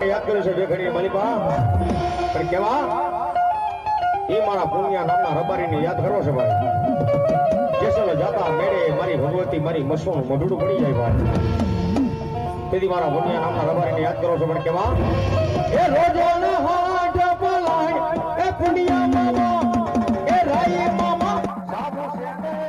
યાદ કર્યું છે દેખણી માલિકા પણ કેવા એ મારા પુણ્યા નામના રબારીને યાદ કરો છે ભાઈ જેસલ જાતા મેળે મારી ભગવતી મારી મસોનું મઢુડું પડી જાય ભાઈ તેથી મારા પુણ્યા નામના રબારીને યાદ કરો છો પણ કેવા એ રોજોના હાથ પલાય એ પુણ્યા મામા એ રાઈ મામા સાબુ સેને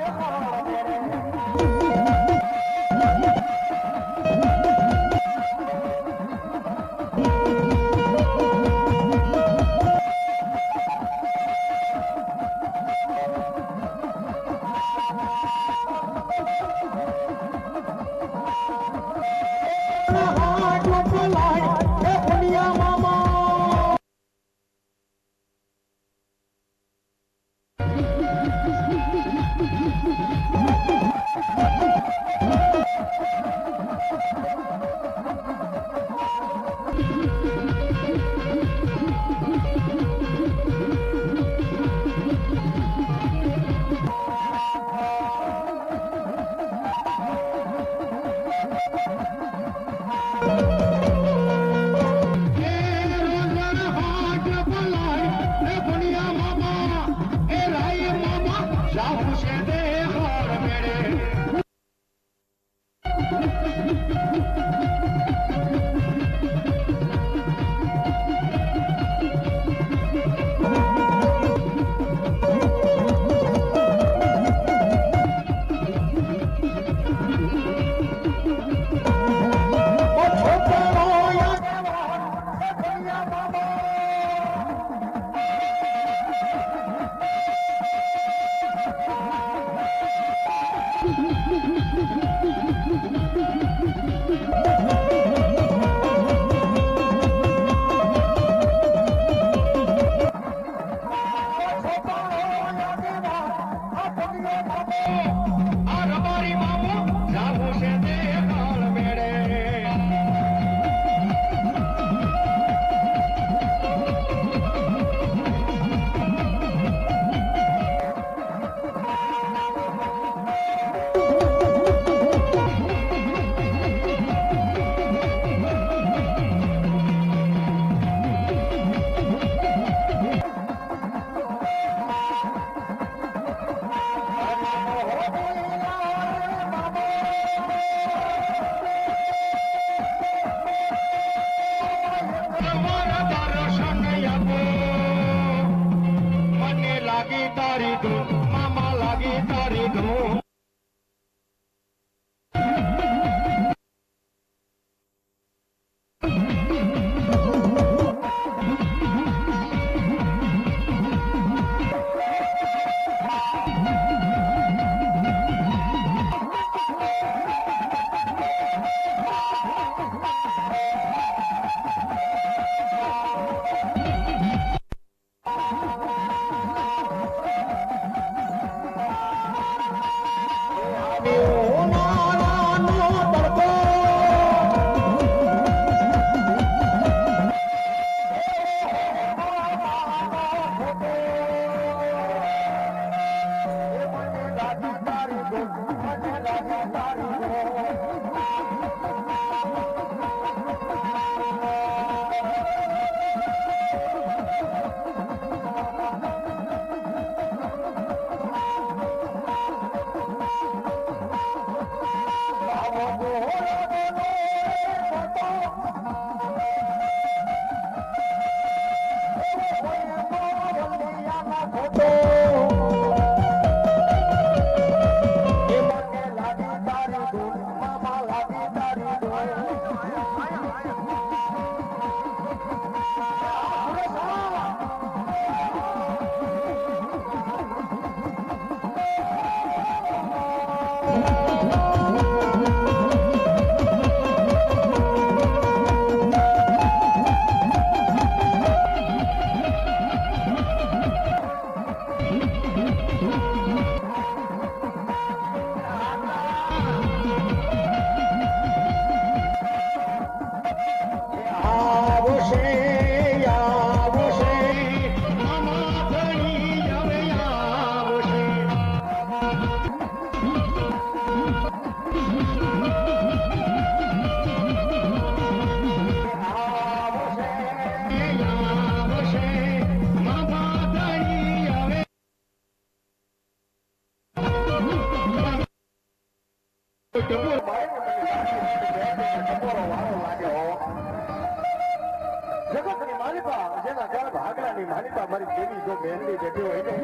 ભાગા ભાગલાની માલિકા મારી દેવી જો મહેંદી બેઠી હોય ને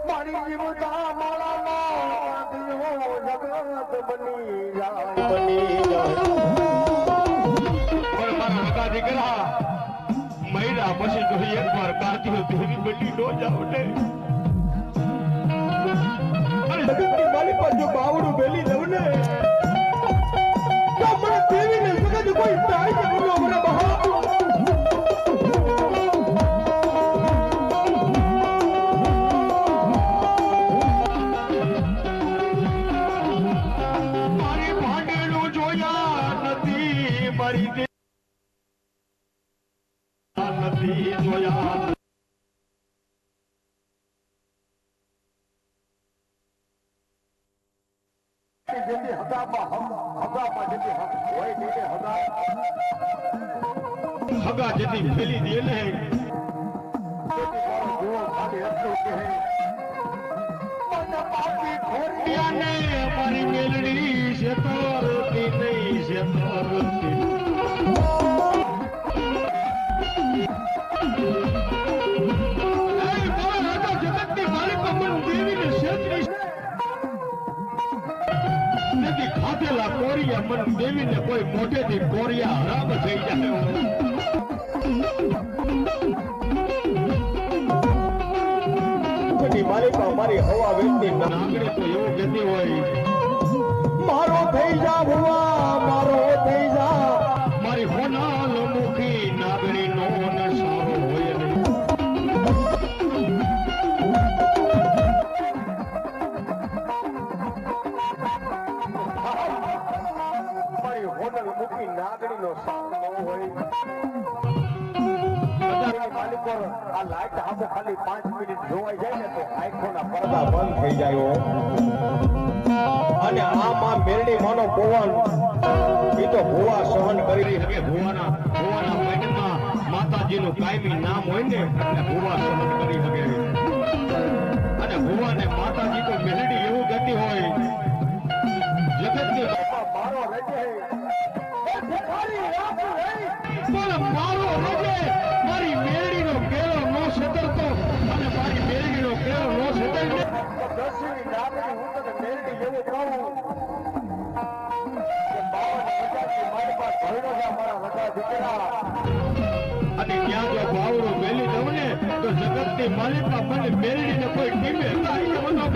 મારી જીવતા માળામાં દિયો જગત બની જાય પણ મારા હગા દીકરા મહિલા પછી જો એકવાર કાઢ્યો દેવી બની નો જાવ ને અને જગતની માલિકા જો બાવડું બેલી દઉં ને તો મને દેવીને જગત કોઈ તાઈ કે બોલો મને બહા હગા જેથી ફેલી દે ને મારી મેલડી છે તોરતી નહીં છે તોરતી જગતની માલિકા મન દેવીને છેતરી ખાધેલા કોરિયા મન દેવીને કોઈ મોઢેથી કોરિયા હરામ થઈ જાય માલિકા મારી હવા વેચતી નાગણી તો એવું કહેતી હોય મારો થઈ જા ભુવા મારો થઈ જા મારી હોનાલ મુખી નાગણી નો ન સારો હોય મારી હોનાલ મુખી નાગણી નો સારો હોય આ લાઈટ આખો ખાલી 5 મિનિટ જોવાઈ જાય ને તો આંખોના પડદા બંધ થઈ જાય અને આ માં મેરડી માનો પવન એ તો ભુવા સહન કરી શકે ભુવાના પેટમાં માતાજીનું કાયમી નામ હોય ને એટલે ભુવા સહન કરી શકે અને ભુવાને માતાજી તો મેરડી એવું કહેતી હોય જગતની મારો રજે પણ મારો રજે મારી મેરડીનો કેળો નો સતરતો અને મારી મેરડીનો કેળો નો સતરને દસમી નાગરી હું તો મેરડી જેવું કહું કે 52,000 મારી પાસે ભરડો છે મારા વડા દીકરા અને ત્યાં જો બાવડો મેલી દઉં ને તો જગતની માલિકા મને મેરડીને કોઈ ટીમે થાય કે બધો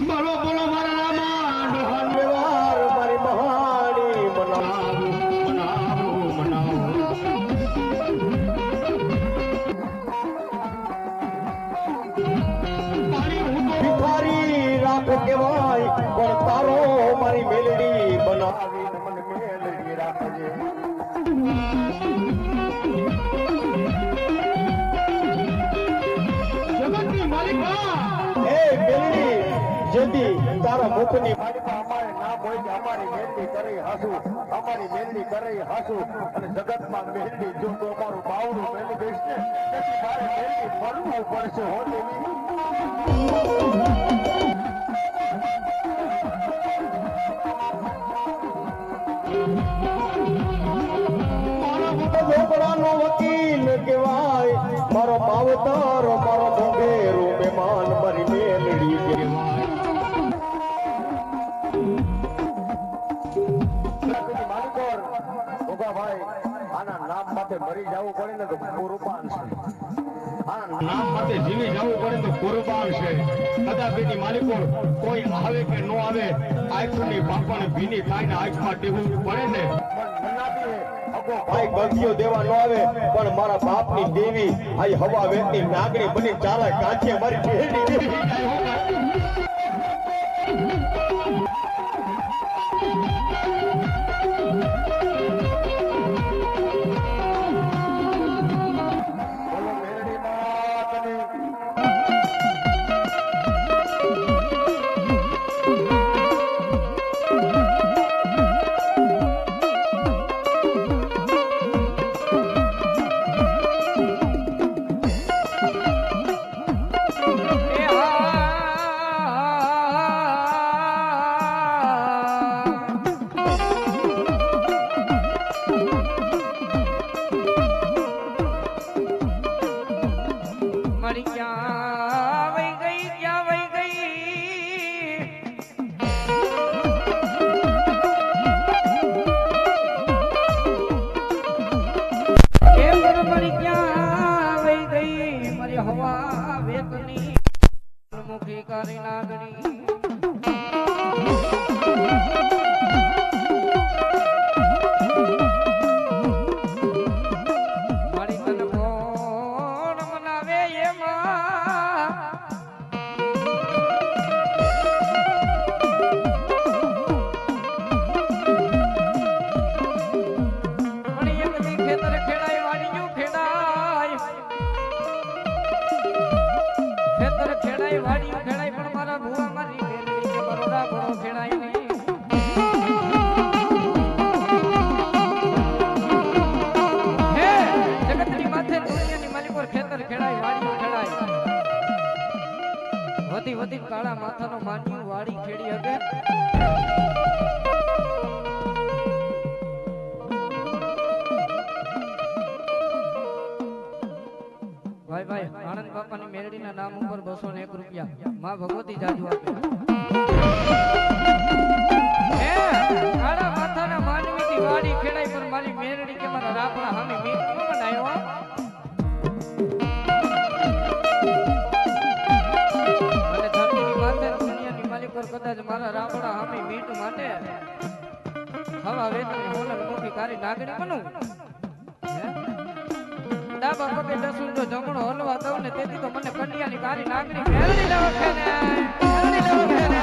બોલો બોલો મારા રામા ડોહાન વ્યવહાર મારી મહાણી મનાવો ભિખારી રાખો કેવાય પણ તારો મારી મેલડી બનાવી મને મેલડી રાખજે જગતની માલિકા એ મેલડી જેથી તારા મુખની માલિકા અમારે નામ હોય કે અમારી મેલડી કરે હાસુ અમારી મેલડી કરે હાસુ અને જગતમાં મેલડી જો તો અમારું બાવડું મેલડી બેસશે તેથી મારે મેલડી મરવું પડશે હો દેવી મારા ઝોપડાનો વકીલ કહેવાય મારો માવતર મારો મોગેરો મહેમાન મારી મેલડી કહેવાય આના નામ માટે મરી જવું પડે ને તો કુરબાન છે આના નામ માટે જીવી જવું પડે તો કુરબાન છે કદાપિની માલિકો કોઈ આવે કે નો આવે આંખની પાપણ ભીની થાય ને આંખમાં ટેવું પડે ને ભાઈ ગલતીઓ દેવા નો આવે પણ મારા બાપની દેવી આ હવા વેચની નાગણી બની ચાલે કાંચે મારી ભેડી દેવી કાળા માથાનો માન્યું વાડી ખેડી હગે ભાઈ ભાઈ આનંદ બાપાની મેરડીના નામ ઉપર 201 રૂપિયા માં ભગવતી જાજુ આપે હે કાળા માથાના માનવીની વાડી ખેડાઈ પર મારી મેરડી કે મારા રાપડા હામે મીટ ન બનાયો અને ધરતીની માથે દુનિયાની માલિક પર કદાચ મારા રાપડા હામે મીટ માટે હવા વેતની હોલર મોટી કારી નાગણી બનું ડાબા પગે દસુંડો જમણો હલવા દઉં ને તેથી તો મને કન્યાની કારી નાગણી મેળવી લેવો છે ને મેળવી લેવો છે ને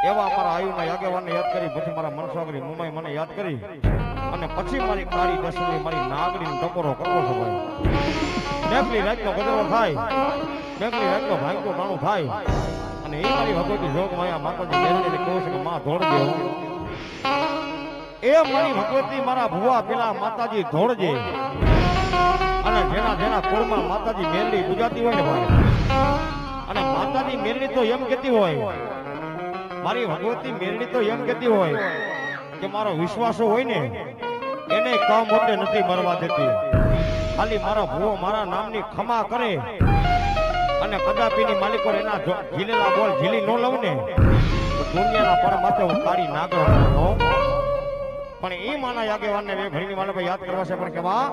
એવા અમારા આયુના યાગેવાનને યાદ કરી પછી મારા મનસાગરી મુંબઈ મને યાદ કરી અને પછી મારી કાળી દસલી મારી નાગરીનો ટકોરો કરવો છે ભાઈ મેકલી રાતનો ગજરો થાય મેકલી રાતનો ભાંગતો ટાણું થાય અને એ મારી ભગવતી જોગ માયા માતાજી મેરડીને કહું છે કે માં ધોળજે એ મારી ભગવતી મારા ભુવા પેલા માતાજી ધોળજે અને જેના જેના કુળમાં માતાજી મેરડી પૂજાતી હોય ને ભાઈ અને માતાજી મેરડી તો એમ કહેતી હોય મારી ભગવતી મેરડી તો એમ કહેતી હોય કે મારો વિશ્વાસ હોય ને એને કામ મોટે નથી મરવા દેતી ખાલી મારા ભુવો મારા નામની ખમા કરે અને કદાપીની માલિકો એના ઝીલેલા બોલ ઝીલી ન લઉં ને તો દુનિયાના પરમાત્મા હું કાળી નાગર હતો પણ એ માના યાગેવાનને બે ઘડીની માલપે યાદ કરવા છે પણ કેવા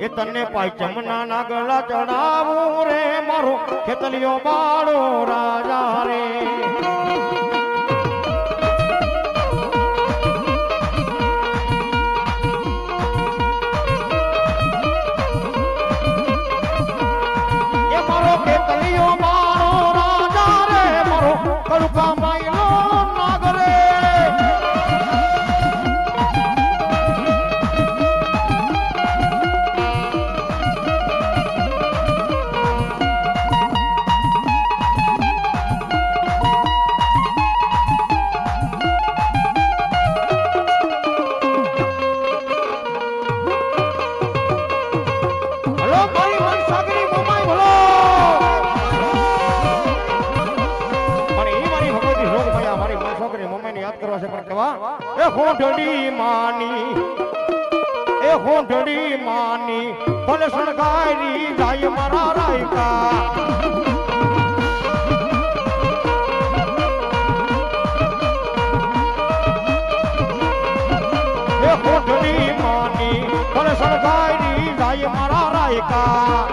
એ તને પાઈ ચમના નાગલા ચડાવું રે મારો ખેતલિયો બાળો રાજા રે એ મારો ખેતલિયો બાળો રાજા રે મારો કરુકા માયલો નાગ રે હોંઢડી માની ભલે સણગારી જાય મારા રાયકા એ હોંઢડી માની ભલે સણગારી જાય મારા રાયકા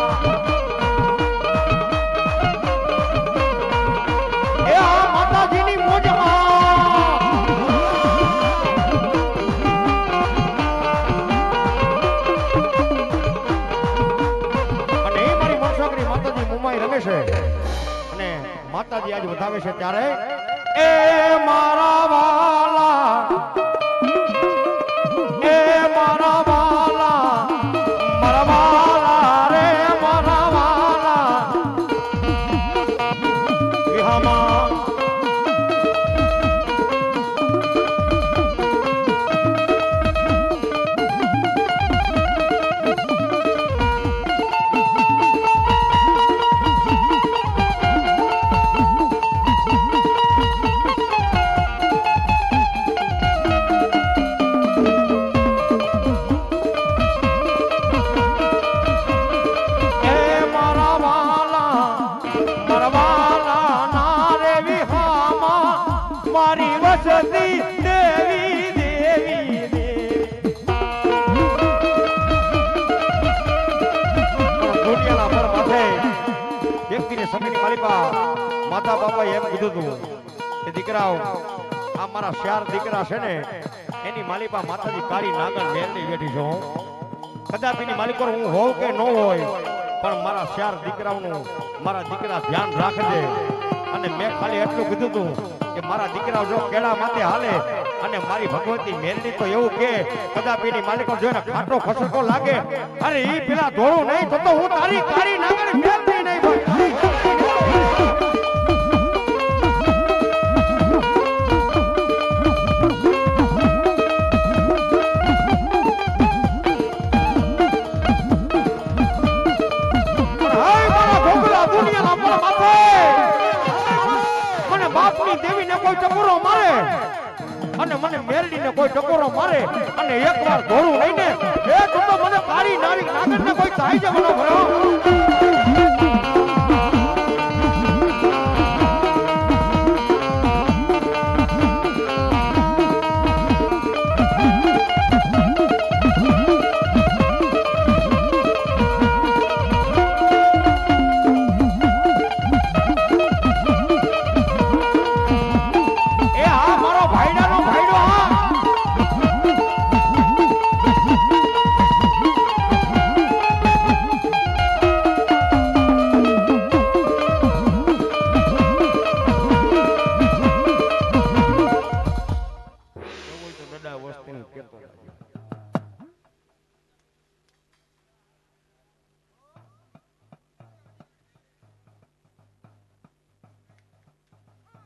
એ આ માતાજીની મોજમાં માતાજી આજ વધાવે છે ત્યારે એ મારા વાલા એ મારા વાલા મારા વાલા રે મારા વાલા વિહામાં માતા બાપા એમ કીધું હતું કે દીકરાઓ આ મારા 4 દીકરા છે ને એની માલિપા માતાજી કાળી નાગર મેલની બેઠી છો કદાપિની માલિકો હું હોઉં કે ન હોય પણ મારા 4 દીકરાઓનું મારા દીકરા ધ્યાન રાખજે અને મેં ખાલી એટલું કીધું હતું કે મારા દીકરાઓ જો કેળા માથે હાલે અને મારી ભગવતી મેલની તો એવું કે કદાપિની માલિકો જોઈને ખાટો ખસકો લાગે અરે ઈ પેલા ધોળું નહીં તો હું તારી કાળી નાગર મેલની નહીં ભાઈ કોઈ ટકોરો મારે અને મને મેરડીને કોઈ ટકોરો મારે અને એકવાર ધોળું લઈને એ તો મને કાળી નારી નાગરને કોઈ થાય છે મને ભરો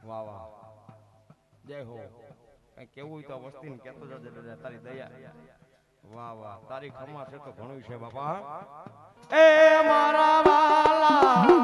વાહ વાહ જય હો કઈ કેવું તો વસ્તી કેતો જજે તારી દયા વાહ વાહ તારી ખમા છે તો ઘણું છે બાપા એ મારા વાલા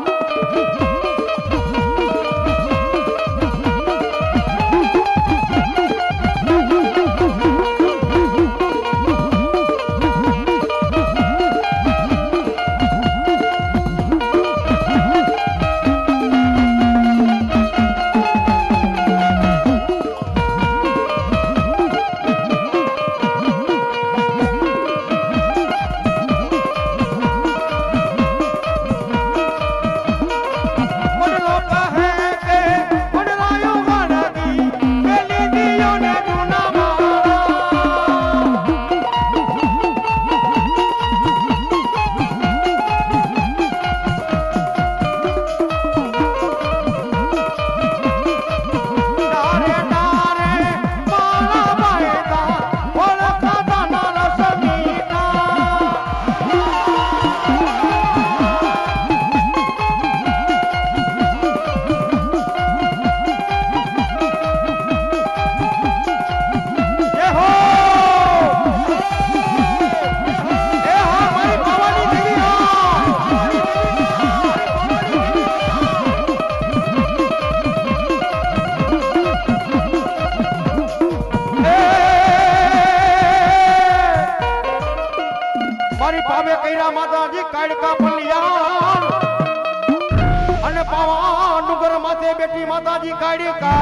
માતાજી કાળકા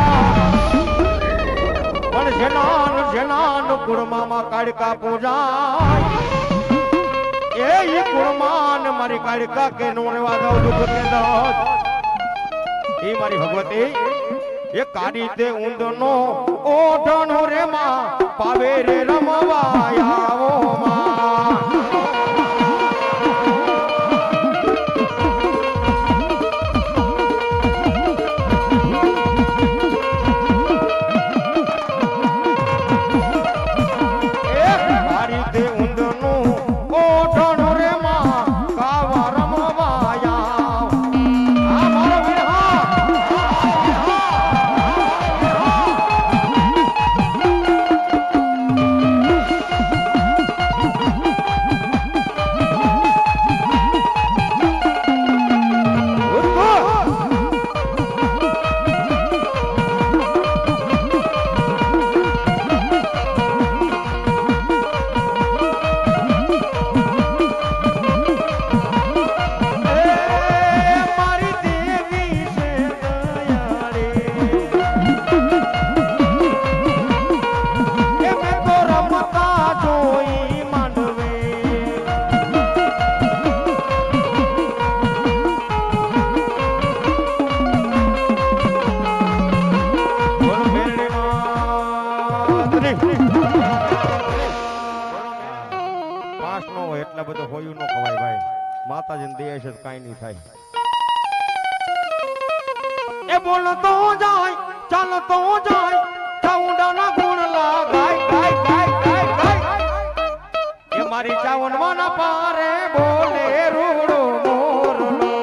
પણ જેનાન કુળમાં કાળકા પૂજાય એ કુળમાં મારી કાળકા કે નો રેવા દઉં દુઃખ કે દોત એ મારી ભગવતી એ કાઢી દે ઊંધનો ઓઢણો રે માં પાવે રે રમવા આવો માં હોય એટલા બધો હોયું ન ખવાય ભાઈ. માતાજીને દે છે કાંઈ નહીં થાય. એ બોલતો જાય ચાલતો જાય ચાઉંડાના ગુણ લાગાય ગાય ગાય ગાય ગાય. એ મારી ચાવનમાં ના પારે બોલે રૂડો મોરલો.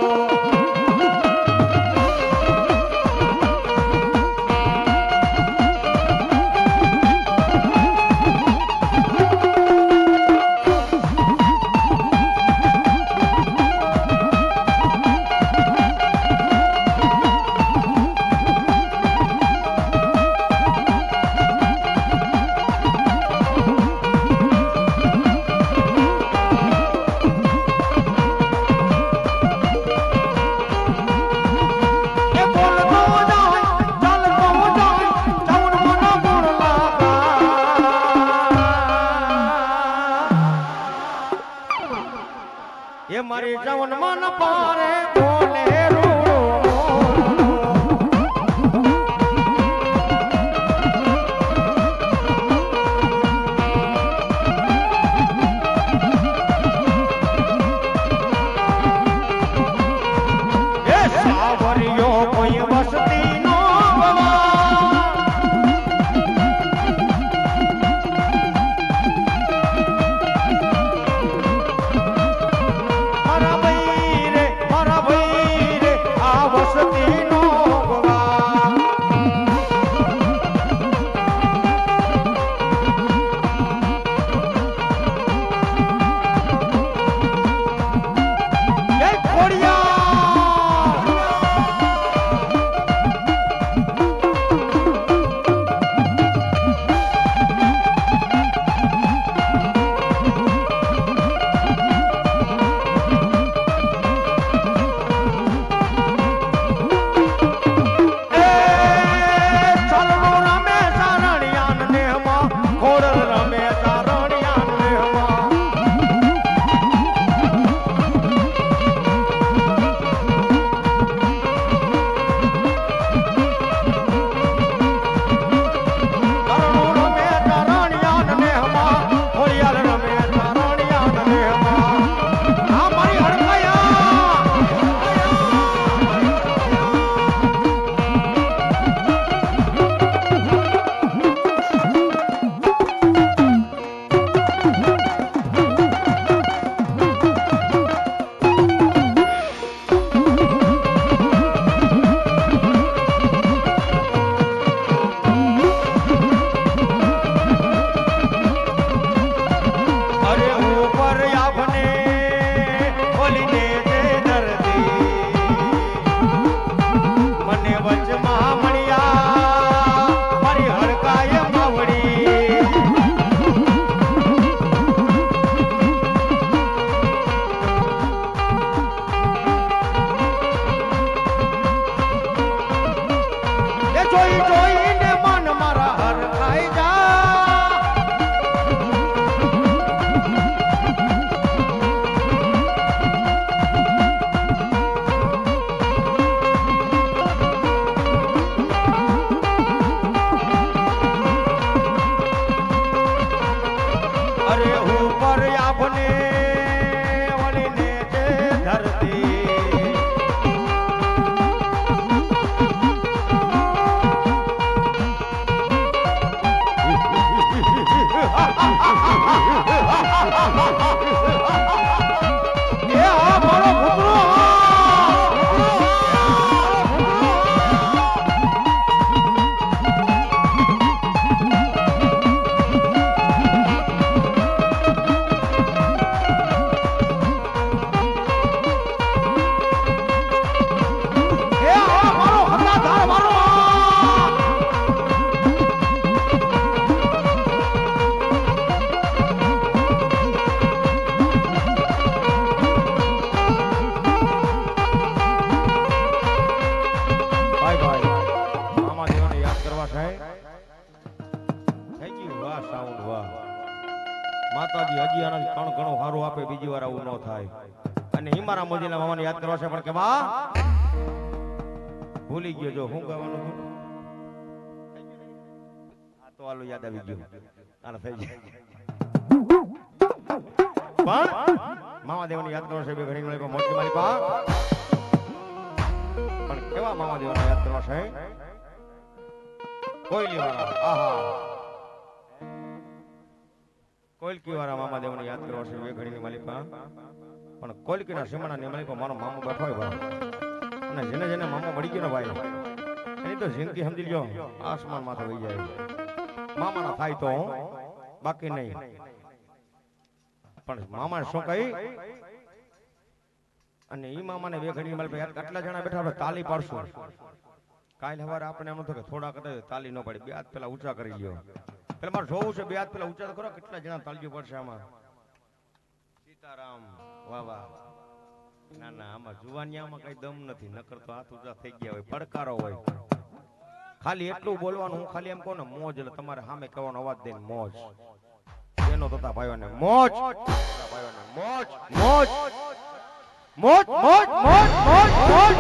મારી જવનમાં ન પારે બોલે રૂડો મોરલો. એ સાવરિયો કોઈ વસતી નો માતાજી હજી આના ત્રણ ઘણું સારું આપે, બીજી વાર આવું ન થાય. અને હિમારા મોજીના મામાને યાદ કરવા છે પણ કે માં ભૂલી ગયો. જો હું ગાવાનું આ તો આલો યાદ આવી ગયું. આને થઈ જાય પણ મામા દેવને યાદ કરો છે બે ઘણી માલિકા મોટી માલિકા પણ કેવા મામા દેવને યાદ કરવા છે કોઈલી વાળા આહા કોઈલકી વાળા મામા દેવને યાદ કરવા છે બે ઘણીની માલિકા પણ કોઈલકીના સીમાડાની માલિકો મારો મામો બેઠો હોય ભાઈ અને જેને જેને મામો મળી ગયો ને ભાઈ એની તો જિંદગી સમજી લ્યો આસમાન માથે વહી જાય મામાના થાય તો બાકી નહીં પણ મામા શું કહી અને ઈ મામાને બે ઘણી માલ આટલા જણા બેઠા આપણે તાલી પાડશું કાલ સવારે આપણે એમ નતું કે થોડા કદાચ તાલી ન પડી બે હાથ પેલા ઊંચા કરી લ્યો પેલા મારે જોવું છે બે હાથ પેલા ઊંચા કરો કેટલા જણા તાલીઓ પડશે આમાં સીતારામ વાહ વાહ ના ના આમાં જુવાનિયામાં કઈ દમ નથી નકર તો હાથ ઊંચા થઈ ગયા હોય પડકારો હોય ખાલી એટલું બોલવાનું હું ખાલી એમ કહું ને મોજ એટલે તમારે સામે કહેવાનો અવાજ દઈને મોજ એનો તથા ભાઈઓને મોજ ભાઈઓને મોજ મોજ મોજ મોજ મોજ મોજ મોજ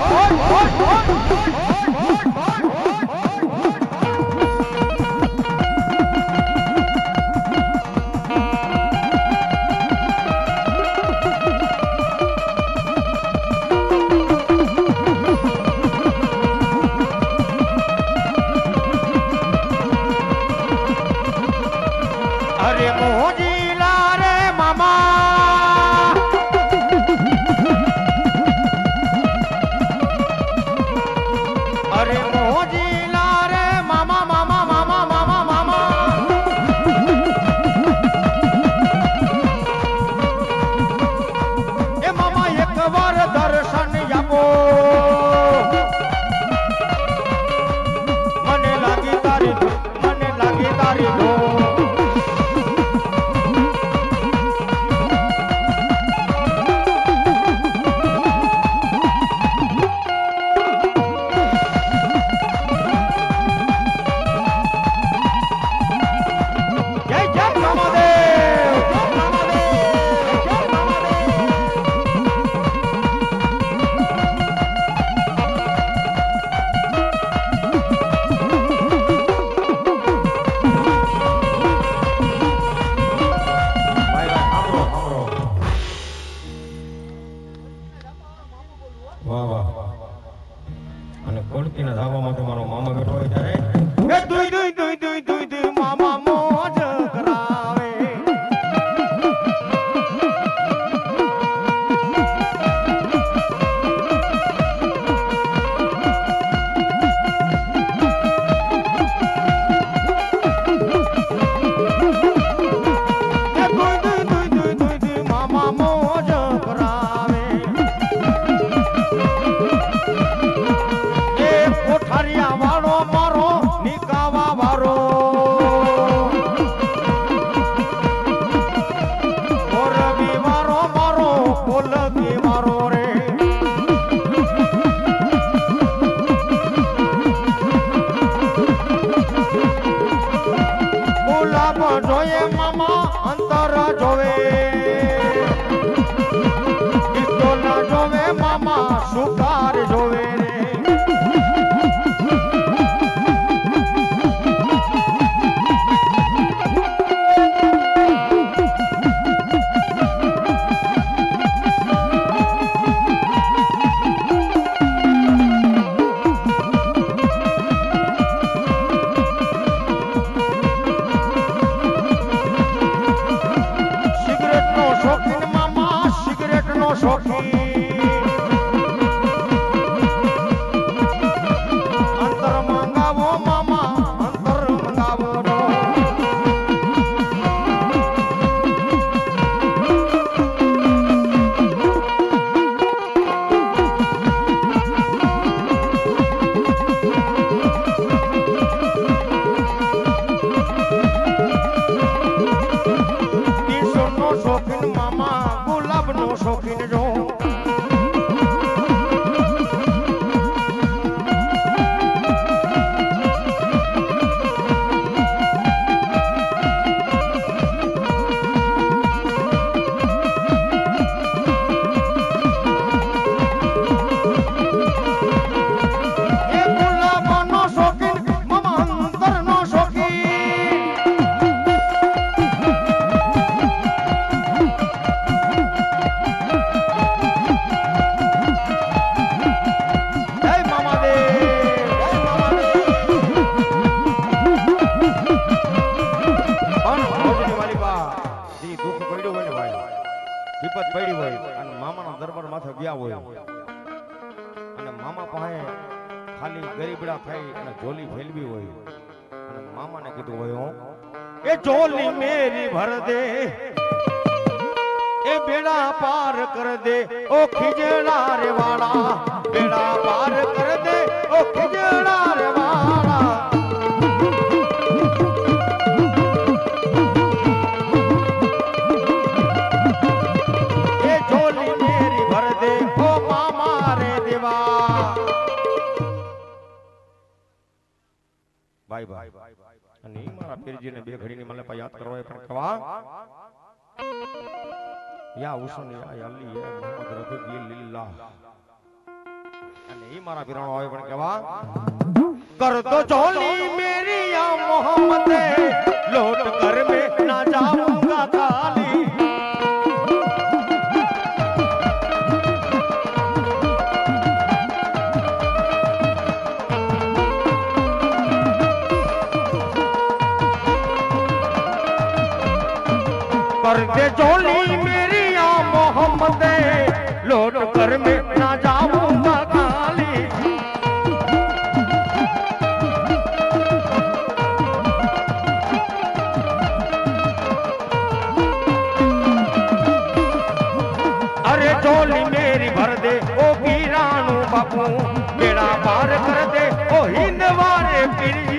મોજ મોજ અરે મોજીલા રે મામા અરે મોજીલા રે મામા મામા મામા મામા મામા એ મામા એકવાર દર્શન આપો મને લાગી તારી દો વાહ વાહ અને કોળકીના ધાબામાં તમારો મામા બેઠો હોય ત્યારે એ દુઈ દુઈ દુઈ દુઈ દુઈ દુઈ મામા મોજ કરાવે એ દુઈ દુઈ દુઈ દુઈ દુઈ દુઈ મામા મોજ કરાવે કોઠારિયા વાળો મારો નિકાવા વાળો મોરબી વાળો મારો કોલકી વાળો રે ગુલાબ જોયે મામા અંતર જોવે પિસ્તોલ જોવે મામા સુકાર જોવે રે અંતર મંગાવો મામા અંતર મંગાવો નો શોખીન મામા ગુલાબ નો શોખીન જો પડ્યું હોય ને ભાઈ, વિપત પડી હોય અને મામાના દરબાર માથે ગયા હોય અને મામા પાસે ખાલી ગરીબડા થઈ અને ઝોલી ફેલવી હોય અને મામાને કીધું હોય હું એ ઝોલી મેરી ભર દે એ બેડા પાર કર દે ઓ ખીજડા રે વાળા, બેડા પાર કર દે ઓ ખીજડા રે વાળા। એ ઝોલી મેરી ભર દે ઓ મામા રે દેવા। ભાઈ ભાઈ અને ઈ મારા પીરજીને બે ઘડીની મને યાદ કરવા પણ કવા યા હુસન યા અલી યા મોહમ્મદ રફી લીલ્લાહ અને ઈ મારા પીરાણો આવે પણ કવા કર દો ઝોલી મેરી યા મોહમ્મદ લોટ કર મે ના જાऊंगा ખાલી। कर दे झोली मेरी या मोहम्मद लौट कर मैं ना जाऊंगा खाली। अरे झोली मेरी भर दे ओ पीरानू बापू, बेड़ा पार कर दे ओ हिंद वाले पीरी।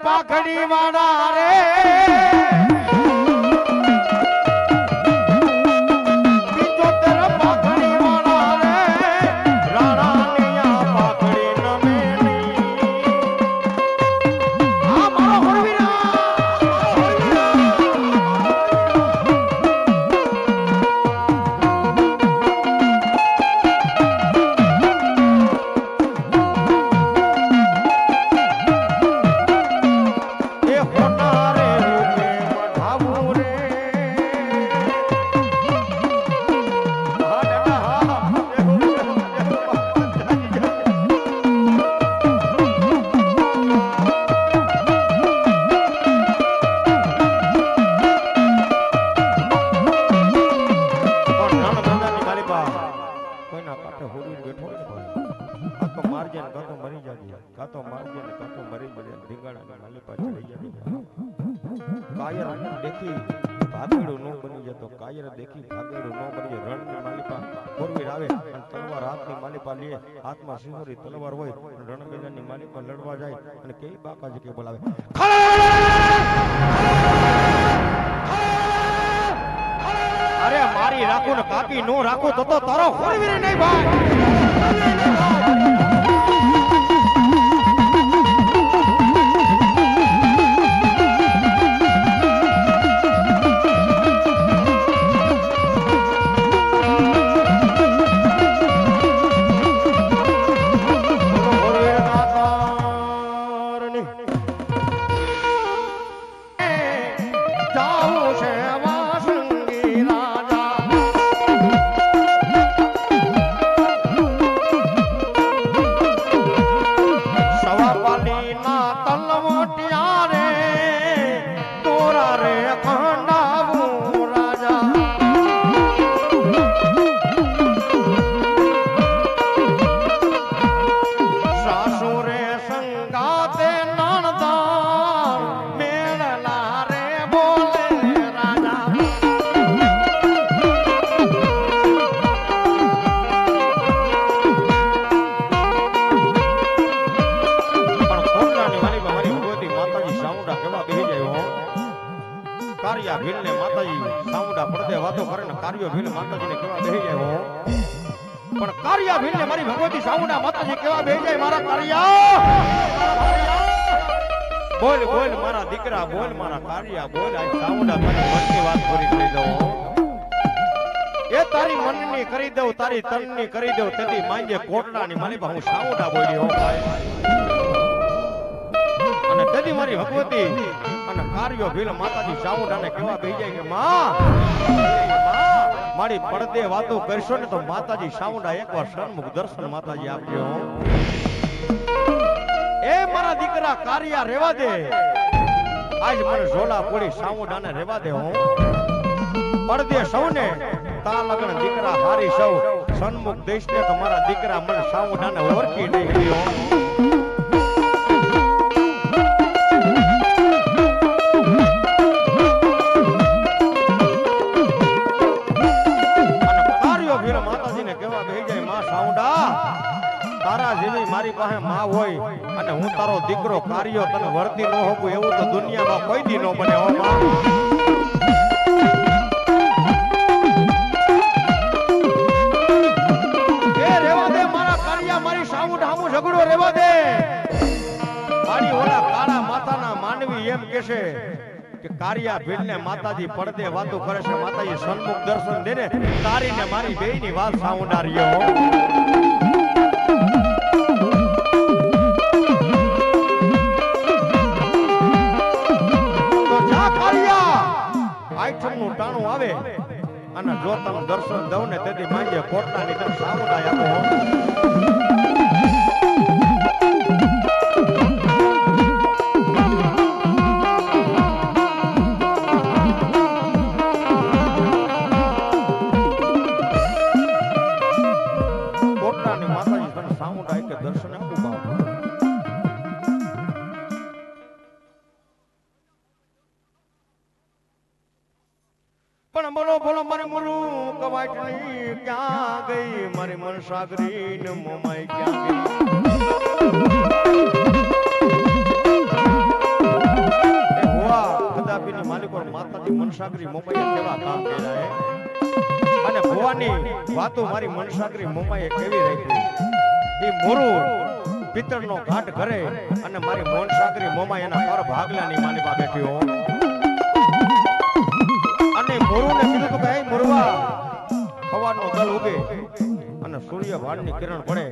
પાઘડી વાળા રે કાયર દેખી ભાગડું નો બની જાય તો કાયર દેખી ભાગેડું ન કરીએ રણની માલિપા ફોરવીર આવે અને તલવાર હાથની માલિપા લે હાથમાં સિંહોરી તલવાર હોય રણ મેદાનની માલિપા લડવા જાય અને કેવી બાકાજી કે બોલાવે અરે મારી રાખો ને કાકી નો રાખો તો તારો ફોરવીર નહીં ભાઈ કારિયા ભીલને માતાજી સામુડા પડદે વાતો કરે ને કારિયો ભીલ માતાજીને કેવા બેહી જાય હો પણ કારિયા ભીલને મારી ભગવતી સામુડા માતાજી કેવા બેહી જાય મારા કારિયા બોલ બોલ મારા દીકરા બોલ મારા કારિયા બોલ આ સામુડા તારી મનની વાત પૂરી કરી દઉં એ તારી મનની કરી દઉં તારી તનની કરી દઉં તેથી માંગે કોટલાની મારી હું સામુડા બોલી હો ભાઈ અને તેથી મારી ભગવતી અને કાર્યો ભીલ માતાજી સામુડાને કેવા બેહી જાય કે માં મારી પડદે વાતો કરશો ને તો માતાજી સામુડા એકવાર સન્મુખ દર્શન માતાજી આપજો એ મારા દીકરા કારિયા રેવા દે આજ મને ઝોલા પોડી સામુડાને રેવા દે હું પડદે સૌને તા લગન દીકરા હારી સૌ સન્મુખ દેશ ને તમારા દીકરા મને સામુડાને ઓળખી નહીં ગયો તારા જેવી મારી પાસે માં હોય અને હું તારો દીકરો કાર્યો તને વર્તી ન હોઉં એવું તો દુનિયામાં કોઈ દી ન બને હો માં એ રેવા દે મારા કાર્યા મારી સામું ઢામું ઝઘડો રેવા દે મારી ઓલા કાળા માતાના માનવી એમ કહેશે કે કારિયા ભીલને માતાજી પડદે વાતો કરે છે માતાજી સન્મુખ દર્શન દે ને તારી ને મારી બેયની વાત સાંભળારીઓ આઠમનું ટાણું આવે અને જો તમે દર્શન દઉં ને તેથી માંગે કોટલાની તરફ સામુદાય આપો કોટલાની માતાજી તને સામુદાય કે દર્શન આપું બાપ પણ બોલો બોલો મારી મુરું કવાટણી ક્યાં ગઈ મારી મનસાગરી ને મોમાઈ ક્યાં ગઈ એ હોવા કદાપીની માલિકો માતાજી મનસાગરી મોમાઈએ કેવા કામ કર્યા અને ભવાની વાતો મારી મનસાગરી મોમાઈએ કેવી રાખી એ મોરું પિત્તળનો ઘાટ ઘરે અને મારી મનસાગરી મોમાઈ એના પર ભાગલાની માલિકા બેઠી હો અને મોરુને કીધું તો કે હે મોરવા સવારનો દલ ઉગે અને સૂર્ય ભાણની કિરણ પડે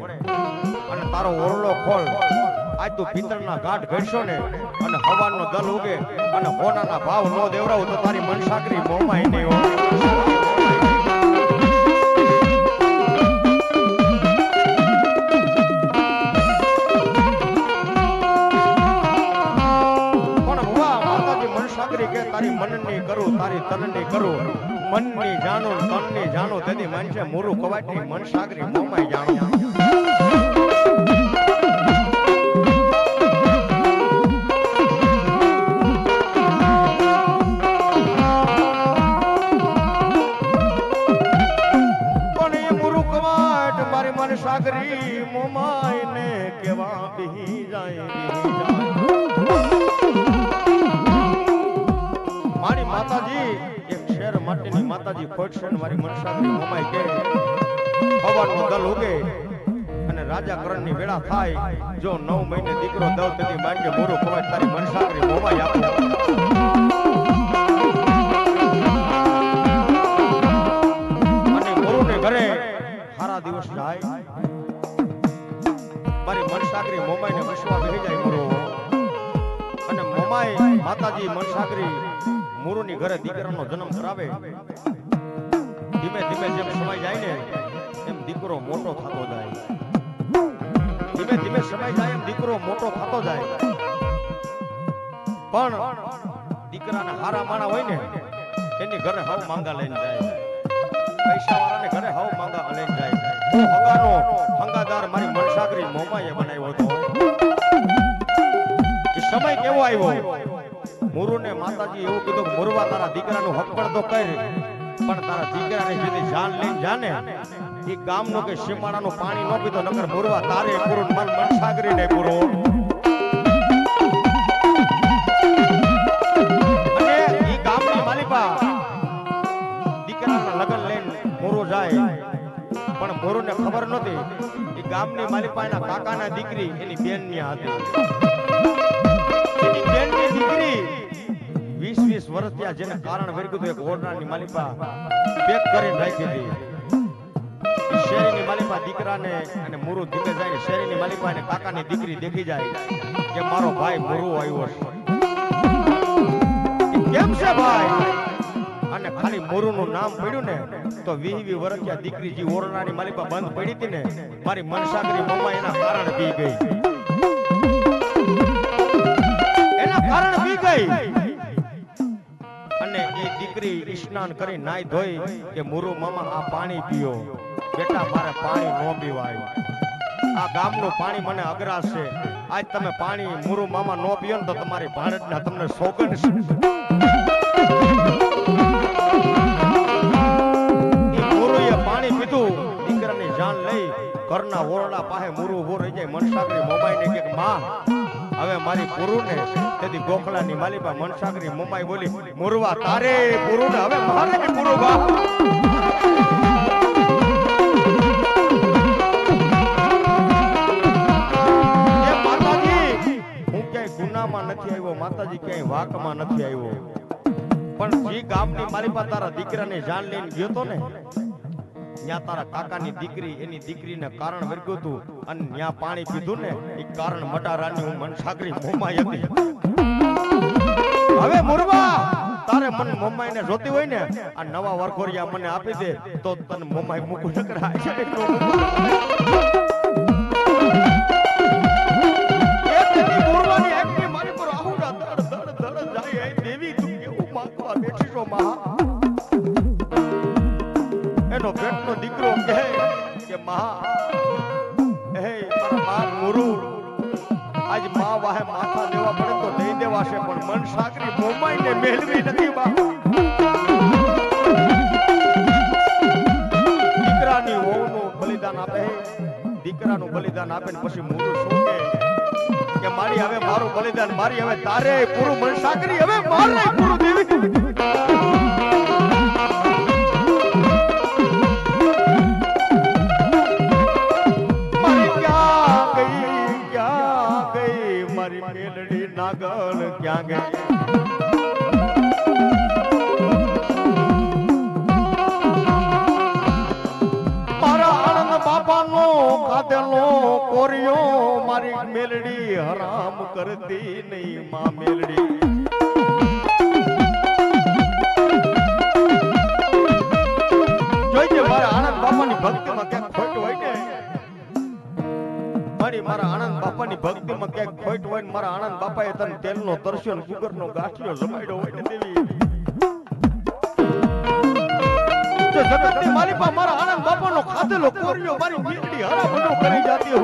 અને તારો ઓરલો ખોલ આજ તું પિત્તળના ઘાટ ઘડશો ને અને સવારનો દલ ઉગે અને હોનાના ભાવ નો દેવરાવ તો તારી મનસાગરી મોમાઈ નહીં હો તારી મનની કરું તારી તનની કરું મનની જાણો તનની જાણો તેથી માનશે મોરું કવાટની મન સાગરી મોમાઈ જાણો સાગરી મોમાય ને કેવા બી જાય મારી માતાજી એક શેર માટેની માતાજી ખોટશે ને મારી મનસાગરી મોમાય કે હવાનો દલ ઉગે અને રાજા કરણની વેળા થાય જો 9 મહિને દીકરો દવ તેથી માંગે મોરો ખવાય તારી મનસાગરી મોમાય આપો અને મોરુને ઘરે સારા દિવસ જાય મારી મનસાગરી મોમાઈને વિશ્વા બેહી જાય મોરો અને મોમાય માતાજી મનસાગરી મોરુની ઘરે દીકરાનો જન્મ કરાવે ધીમે ધીમે જેમ સમય જાય ને એમ દીકરો મોટો થતો જાય ધીમે ધીમે સમય જાય એમ દીકરો મોટો થતો જાય પણ દીકરાના હારા માણા હોય ને એની ઘરે હાવ માંગા લઈને જાય પૈસા વાળાને ઘરે હાવ માંગા લઈને જાય હગાનો હંગાદાર મારી મનસાગરી મોમાએ બનાવ્યો હતો એ સમય કેવો આવ્યો મુરુને માતાજી એવું કીધું કે મુરવા તારા દીકરાનું હક પડતો કર પણ તારા દીકરાને જેથી જાન લઈને જાને એ ગામનો કે સીમાડાનું પાણી ન પીતો નકર મુરવા તારે પૂરું મન મનસાગરી ને પૂરો અને એ ગામની માલિકા દીકરાના લગ્ન લઈને મોરો જાય પણ મોરુને ખબર નહોતી એ ગામની માલિકાના કાકાના દીકરી એની બેનની હતી એની બેનની દીકરી 20 વર્ષ ત્યાં જેને કારણ વેરગું એક ઓરડાની માલિકા પેક કરીને રાખી હતી શેરીની માલિકા દીકરાને અને મુરુ ધીમે જાય શેરીની માલિકા અને કાકાની દીકરી દેખી જાય કે મારો ભાઈ મુરુ આવ્યો છે કેમ છે ભાઈ અને ખાલી મુરુનું નામ પડ્યું ને તો 20 વર્ષ દીકરી જે ઓરડાની માલિકા બંધ પડી હતી ને મારી મનસાગરી મમ્મા એના કારણ પી ગઈ એના કારણ પી ગઈ અને એ દીકરી સ્નાન કરી નાઈ ધોઈ કે મુરુ મામા આ પાણી પીઓ બેટા મારે પાણી ન પીવાય આ ગામનું પાણી મને અગરાશ છે આજ તમે પાણી મુરુ મામા ન પીઓ ને તો તમારી ભારતના તમને સોગન છે એ મુરુએ પાણી પીધું દીકરાની જાન લઈ ઘરના ઓરડા પાસે મુરુ ઉભો રહી જાય મનસાગરી મોબાઈને કે માં હવે મારી પુરુને તેથી ગોખલાની માલિકા મનસાગરી મોમાઈ બોલી મુરવા તારે પુરુને હવે મારે પુરુ બા એ માતાજી હું ક્યાંય ગુનામાં નથી આવ્યો માતાજી ક્યાંય વાકમાં નથી આવ્યો પણ જે ગામની માલિકા તારા દીકરાને જાન લઈને ગયો તો ને ત્યાં તારા કાકાની દીકરી એની દીકરીને કારણ વર્ગ્યું હતું અને ત્યાં પાણી પીધું ને એ કારણ મટારાની હું મનસાગરી મોમાઈ હતી હવે મુરવા તારે મન મોમાઈને જોતી હોય ને આ નવા વરખોરિયા મને આપી દે તો તને મોમાઈ મૂકું ન કરાય છે મુરવાની એકની મારી પર આહુડા ધડ ધડ ધડ જાય દેવી તું કેવું માંગવા બેઠી છો માં એનો પેટનો દીકરો કહે કે માં હે મારા મુરુ આજ માં વાહે માથા દેવા પડે તો દઈ દેવાશે પણ મનસાગરી મોમાઈને મેળવી નથી બા દીકરાની વહુનું બલિદાન આપે દીકરાનું બલિદાન આપે ને પછી મુરુ શું કે મારી હવે મારું બલિદાન મારી હવે તારે પૂરું મનસાગરી હવે મારે પૂરું દેવી નાગલ ક્યાં ગઈ મારા આનંદ બાપાનો કાદેલો કોરિયો મારી મેલડી હરામ કરતી નહીં માં મેલડી જોઈજે મારા આનંદ બાપાની ભક્તિમાં ક્યાંક ખોટ હોય ને મારા આનંદ બાપાની ભક્તિમાં ક્યાંક ખોટ હોય ને મારા આનંદ બાપાએ તને તેલનો તરસ્યો ને કુકરનો ગાંઠિયો જમાડ્યો હોય ને દેવી જો જગતની માલિકા મારા આનંદ બાપાનો ખાધેલો કોરિયો મારી મેલડી હરા બધો કરી જાતી હો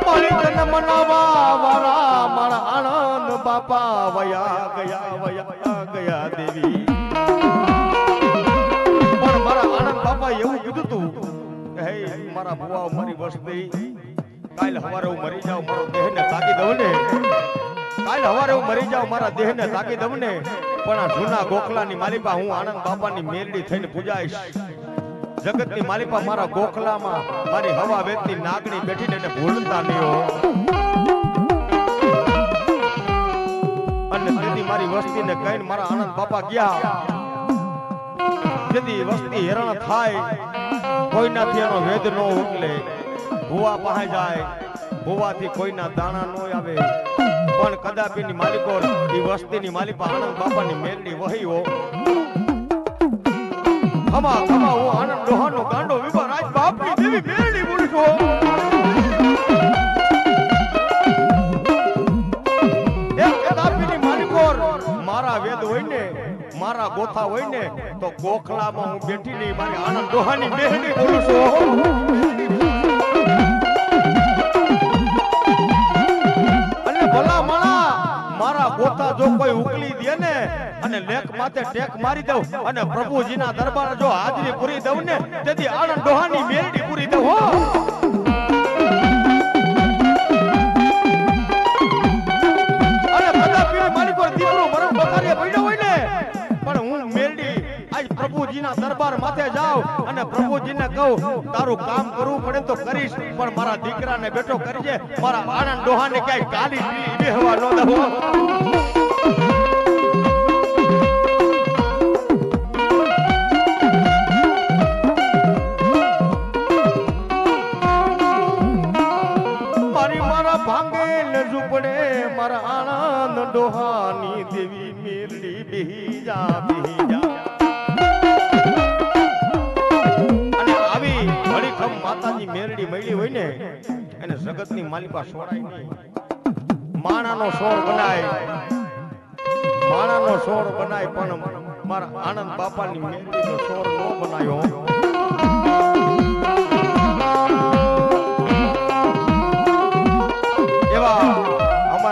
મારી તને મનાવા વાળા મારા આનંદ બાપા વયા ગયા દેવી પણ મારા આનંદ બાપા એવું કીધું તું કે હે મારા ભુવાઓ મારી વસ્તી કાલ હવારે હું મરી જાઉં મારો દેહને તાકી દઉં ને કાલ હવારે હું મરી જાઉં મારા દેહને તાકી દઉં ને પણ આ જૂના ગોખલાની માલિપા હું આનંદ બાપાની મેરડી થઈને પૂજાઈશ જગતની માલિપા મારા ગોખલામાં મારી હવા વેદની નાગણી બેઠીને એને ભૂલતા નહીં હો અને તેથી મારી વસ્તીને કહીને મારા આનંદ બાપા ગયા જેથી વસ્તી હેરાન થાય કોઈનાથી એનો વેદ ન ઉકલે ભુવા પાસે જાય ભુવાથી કોઈના દાણા ન આવે પણ કદાપિની માલિકો એ વસ્તીની માલિકા આનંદ બાપાની મેરડી વહી હો ખમા ખમા હું આનંદ ડોહાનો ગાંડો વિભા રાજ બાપની દેવી મેરડી બોલશો એક કદાપિની માલિકો મારા વેદ હોય ને મારા ગોથા હોય ને તો ગોખલામાં હું બેઠી નહીં મારી આનંદ ડોહાની મેરડી બોલું છું અને ભલા માણા મારા ગોથા જો કોઈ ઉકલી દે ને અને લેખ માથે ટેક મારી દઉં અને પ્રભુજીના દરબાર જો હાજરી પૂરી દઉં ને તેથી આનંદ ડોહાની મેરડી પૂરી દઉં હો અને કદાપી માલિકો દીકરો મરણ પથારીએ પડ્યો હોય ને પણ હું મેરડી આજ પ્રભુજીના દરબાર માથે જાઉં અને પ્રભુજીને કહું તારું કામ કરવું પડે તો કરીશ પણ મારા દીકરાને બેઠો કરજે મારા આનંદ ડોહાને ક્યાંય ગાલી બેહવા ન દઉં મારા આનંદ ડોહાની દેવી મેરડી બેહી જા અને આવી હળીખમ માતાજી મેરડી મળી હોય ને એને જગતની માલિકા છોડાય નહીં માણાનો સોર બનાય પણ મારા આનંદ બાપાની મેરડીનો સોર ન બનાયો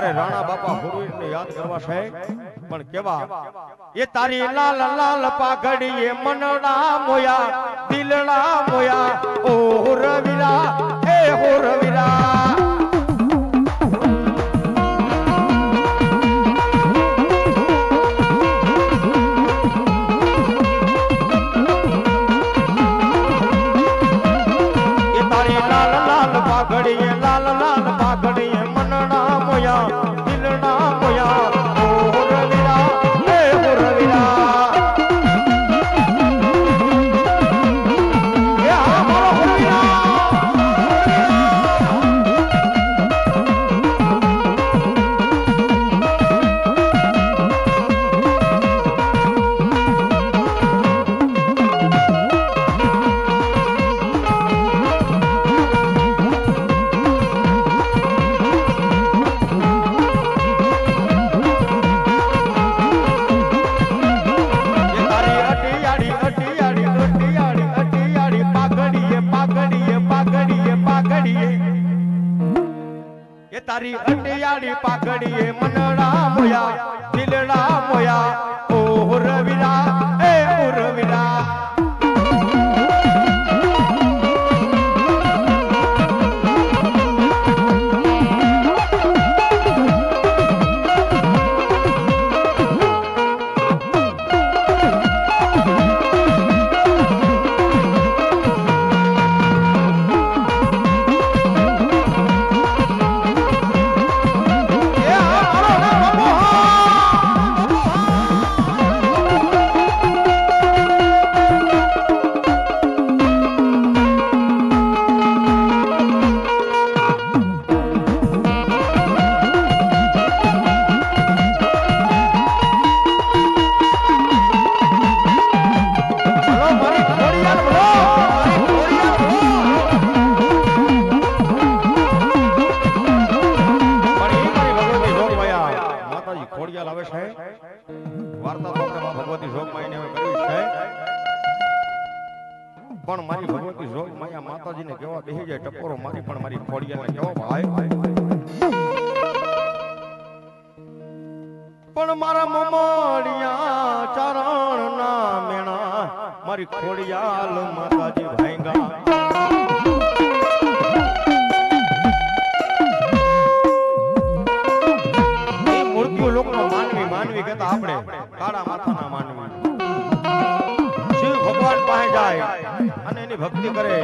રાણા બાપા હુરવીરને યાદ કરવા છે પણ કેવા એ તારી લાલ લાલ પાઘડીએ મનડા મોયા દિલડા મોયા ઓ હુરવીરા એ હુરવીરા એ તારી લાલ લાલ પાઘડીએ મનડા મોયા દિલડા મોયા ઓ હુરવીરા એ હુરવીરા એ હા મારો હુરવીરા તારી અટિયાળી પાઘડીએ મનડા મોયા દિલડા મોયા ઓ હુરવીરા એ હુરવીરા પણ મારી ભગવતી જોગ માયા માતાજીને કેવા બેહી જાય ટકોરો મારી પણ મારી ખોડિયાને કેવો ભાઈ પણ મારા મમડિયા ચરણ ના મેણા મારી ખોડિયાલ માતાજી ભાંગા એ મૂર્તિઓ લોકનો માનવી કહેતા આપણે કાળા માથાના માનવી શિવ ભગવાન પાસે જાય અને એની ભક્તિ કરે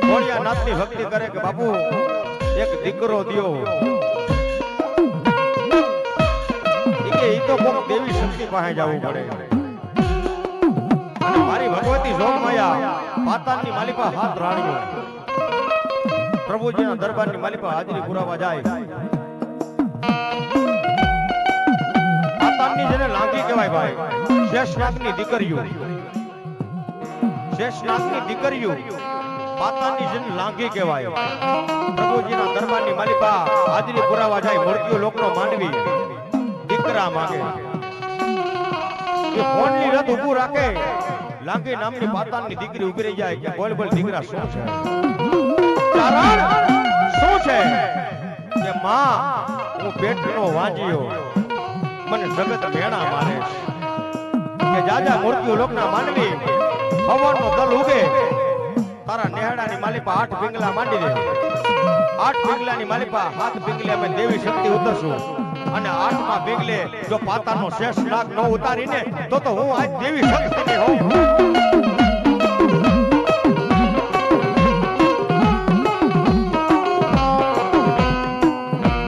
ખોડિયાનાથની ભક્તિ કરે કે બાપુ એક દીકરો દ્યો ઈ તો કોક દેવી શક્તિ પાસે જવું પડે અને મારી ભગવતી જોગ માયા પાતાળની માલિકા હાથ રાણીઓ પ્રભુજીના દરબારની માલિકા હાજરી પુરાવા જાય પાતાળની જેને લાંગી કહેવાય ભાઈ શેષનાગની દીકરીઓ પાતાળની જેને લાંગી કહેવાય પ્રભુજીના દરબારની માલિકા હાજરી પુરાવા જાય મૂર્તિઓ લોકનો માનવી દીકરા માંગે એ ફોનની રથ ઊભું રાખે લાંગી નામની પાતાળની દીકરી ઉભી રહી જાય કે બોલ બોલ દીકરા શું છે કારણ શું છે કે માં હું પેટનો વાંજ્યો મને જગત મેણા મારે કે જાજા મૂર્તિઓ લોકના માનવી હવનનો દલ ઉગે તારા નેહડાની માલિપા 8 પિંગલા માંડી દે 8 પિંગલાની માલિપા 7 પિંગલે અમે દેવી શક્તિ ઉતરશું અને 8માં પિંગલે જો પાતાનો શેષ નાગ ન ઉતારીને તો હું આજ દેવી શક્તિની હોઉં